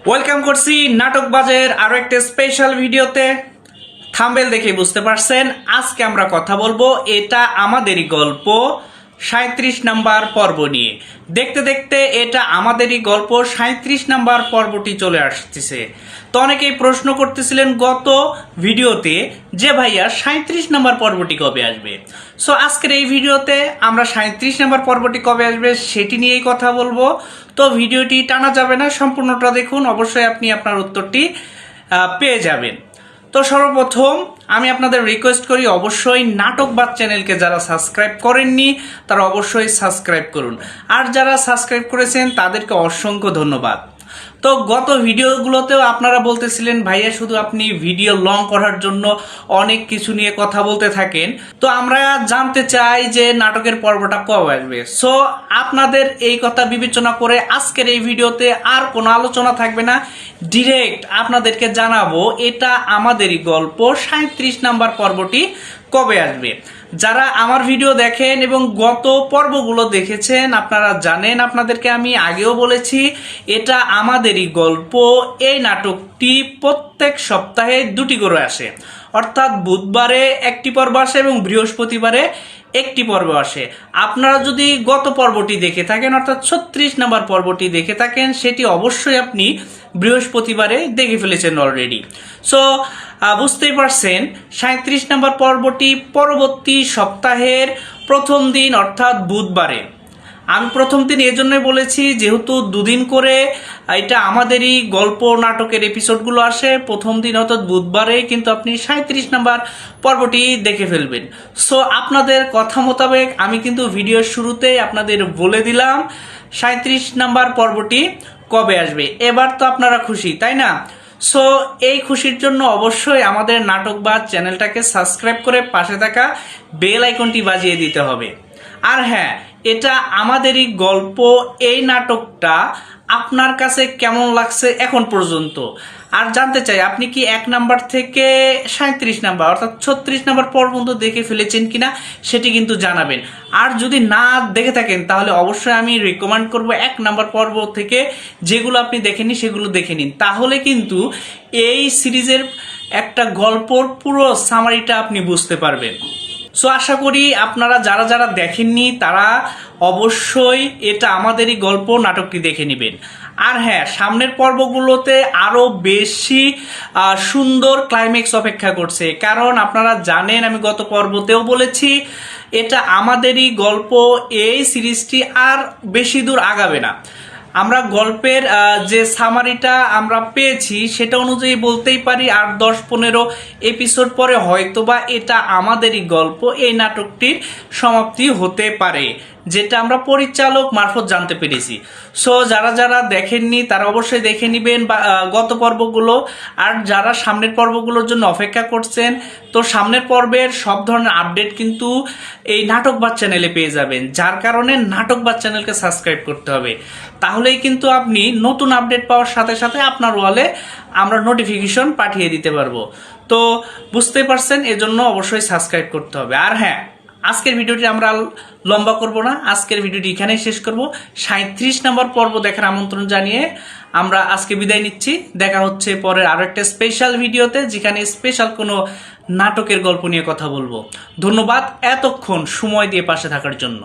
Welcome করছি নাটকবাজের আরো একটা স্পেশাল ভিডিওতে। থাম্বনেল দেখে বুঝতে পারছেন আজকে আমরা কথা বলবো এটা আমাদেরই গল্প ৩৭ নাম্বার পর্ব নিয়ে। দেখতে দেখতে এটা আমাদেরই গল্প ৩৭ নাম্বার পর্বটি চলে আসতেছে। তো অনেকেই প্রশ্ন করতেছিলেন গত ভিডিওতে যে ভাইয়া ৩৭ নাম্বার পর্বটি কবে আসবে। সো আজকের এই ভিডিওতে আমরা ৩৭ নাম্বার পর্বটি কবে আসবে সেটি নিয়েই কথা বলবো। তো ভিডিওটি টানা যাবে না, সম্পূর্ণটা দেখুন, অবশ্যই আপনি আপনার উত্তরটি পেয়ে যাবেন। তো সর্বপ্রথম আমি আপনাদের রিকোয়েস্ট করি অবশ্যই নাটকবাজ চ্যানেলকে যারা সাবস্ক্রাইব করেননি তারা অবশ্যই সাবস্ক্রাইব করুন, আর যারা সাবস্ক্রাইব করেছেন তাদেরকে অসংখ্য ধন্যবাদ। তো গত ভিডিওগুলোতেও আপনারা বলতেছিলেন ভাইয়া শুধু আপনি ভিডিও লং করার জন্য অনেক কিছু নিয়ে কথা বলতে থাকেন। তো আমরা জানতে চাই যে নাটকের পর্বটা কবে আসবে। সো আপনাদের এই কথা বিবেচনা করে আজকের এই ভিডিওতে আর কোনো আলোচনা থাকবে না, ডিরেক্ট আপনাদেরকে জানাবো এটা আমাদেরই গল্প ৩৭ নাম্বার পর্বটি কবে আসবে। যারা আমার ভিডিও দেখেন এবং গত পর্বগুলো দেখেছেন আপনারা জানেন, আপনাদেরকে আমি আগেও বলেছি এটা আমাদেরই গল্প। এই নাটকটি প্রত্যেক সপ্তাহে 2টি করে আসে, অর্থাৎ বুধবারে একটি পর্ব আসে এবং বৃহস্পতিবারে একটি পর্ব আসে। আপনারা যদি গত পর্বটি দেখে থাকেন অর্থাৎ ৩৬ নাম্বার পর্বটি দেখে থাকেন সেটি অবশ্যই আপনি বৃহস্পতিবারে দেখে ফেলেছেন অলরেডি। সো বুঝতেই পারছেন ৩৭ নাম্বার পর্বটি পরবর্তী সপ্তাহের প্রথম দিন অর্থাৎ বুধবারে। আমি প্রথম দিন এজন্যই বলেছি যেহেতু 2 দিন করে এটা আমাদেরই গল্প নাটকের এপিসোডগুলো আসে, প্রথম দিন অর্থাৎ বুধবারে কিন্তু আপনি ৩৭ নাম্বার পর্বটি দেখে ফেলবেন। সো আপনাদের কথা মোতাবেক আমি কিন্তু ভিডিওর শুরুতেই আপনাদের বলে দিলাম ৩৭ নাম্বার পর্বটি কবে আসবে। এবার তো আপনারা খুশি, তাই না? সো এই খুশির জন্য অবশ্যই আমাদের নাটকবাজ চ্যানেলটাকে সাবস্ক্রাইব করে পাশে থাকা বেল আইকনটি বাজিয়ে দিতে হবে। আর হ্যাঁ, এটা আমাদেরই গল্প এই নাটকটা আপনার কাছে কেমন লাগছে এখন পর্যন্ত, আর জানতে চাই আপনি কি 1 নাম্বার থেকে ৩৭ নাম্বার অর্থাৎ ৩৬ নাম্বার পর্যন্ত দেখে ফেলেছেন কিনা সেটি কিন্তু জানাবেন। আর যদি না দেখে থাকেন তাহলে অবশ্যই আমি রিকমেন্ড করব 1 নাম্বার পর্ব থেকে যেগুলো আপনি দেখেননি সেগুলো দেখে নিন, তাহলে কিন্তু এই সিরিজের একটা গল্পর পুরো সামারিটা আপনি বুঝতে পারবেন। সো আশা করি আপনারা যারা যারা দেখেননি তারা অবশ্যই এটা আমাদেরই গল্প নাটকটি দেখে নেবেন। আর হ্যাঁ, সামনের পর্বগুলোতে আরও বেশি সুন্দর ক্লাইম্যাক্স অপেক্ষা করছে, কারণ আপনারা জানেন আমি গত পর্বতেও বলেছি এটা আমাদেরই গল্প। এই সিরিজটি আর বেশি দূর আগাবে না। আমরা গল্পের যে সামারিটা আমরা পেয়েছি সেটা অনুযায়ী বলতেই পারি আর 10-15 এপিসোড পরে হয়তোবা এটা আমাদেরই গল্প এই নাটকটির সমাপ্তি হতে পারে, যেটা আমরা পরিচালক মারফত জানতে পেরেছি। সো যারা যারা দেখেননি তারা অবশ্যই দেখে নেবেন গত পর্বগুলো, আর যারা সামনের পর্বগুলোর জন্য অপেক্ষা করছেন তো সামনের পর্বের সব ধরনের আপডেট কিন্তু এই নাটকবাজ চ্যানেলে পেয়ে যাবেন, যার কারণে নাটকবাজ চ্যানেলকে সাবস্ক্রাইব করতে হবে। তাহলেই কিন্তু আপনি নতুন আপডেট পাওয়ার সাথে সাথে আপনার ওয়ালে আমরা নোটিফিকেশন পাঠিয়ে দিতে পারবো। তো বুঝতে পারছেন, এজন্য অবশ্যই সাবস্ক্রাইব করতে হবে। আর হ্যাঁ, আজকের ভিডিওটি আমরা লম্বা করব না, আজকের ভিডিওটি এখানেই শেষ করব। ৩৭ নম্বর পর্ব দেখার আমন্ত্রণ জানিয়ে আমরা আজকে বিদায় নিচ্ছি। দেখা হচ্ছে পরের আরো একটা স্পেশাল ভিডিওতে, যেখানে স্পেশাল কোনো নাটকের গল্প নিয়ে কথা বলবো। ধন্যবাদ এতক্ষণ সময় দিয়ে পাশে থাকার জন্য।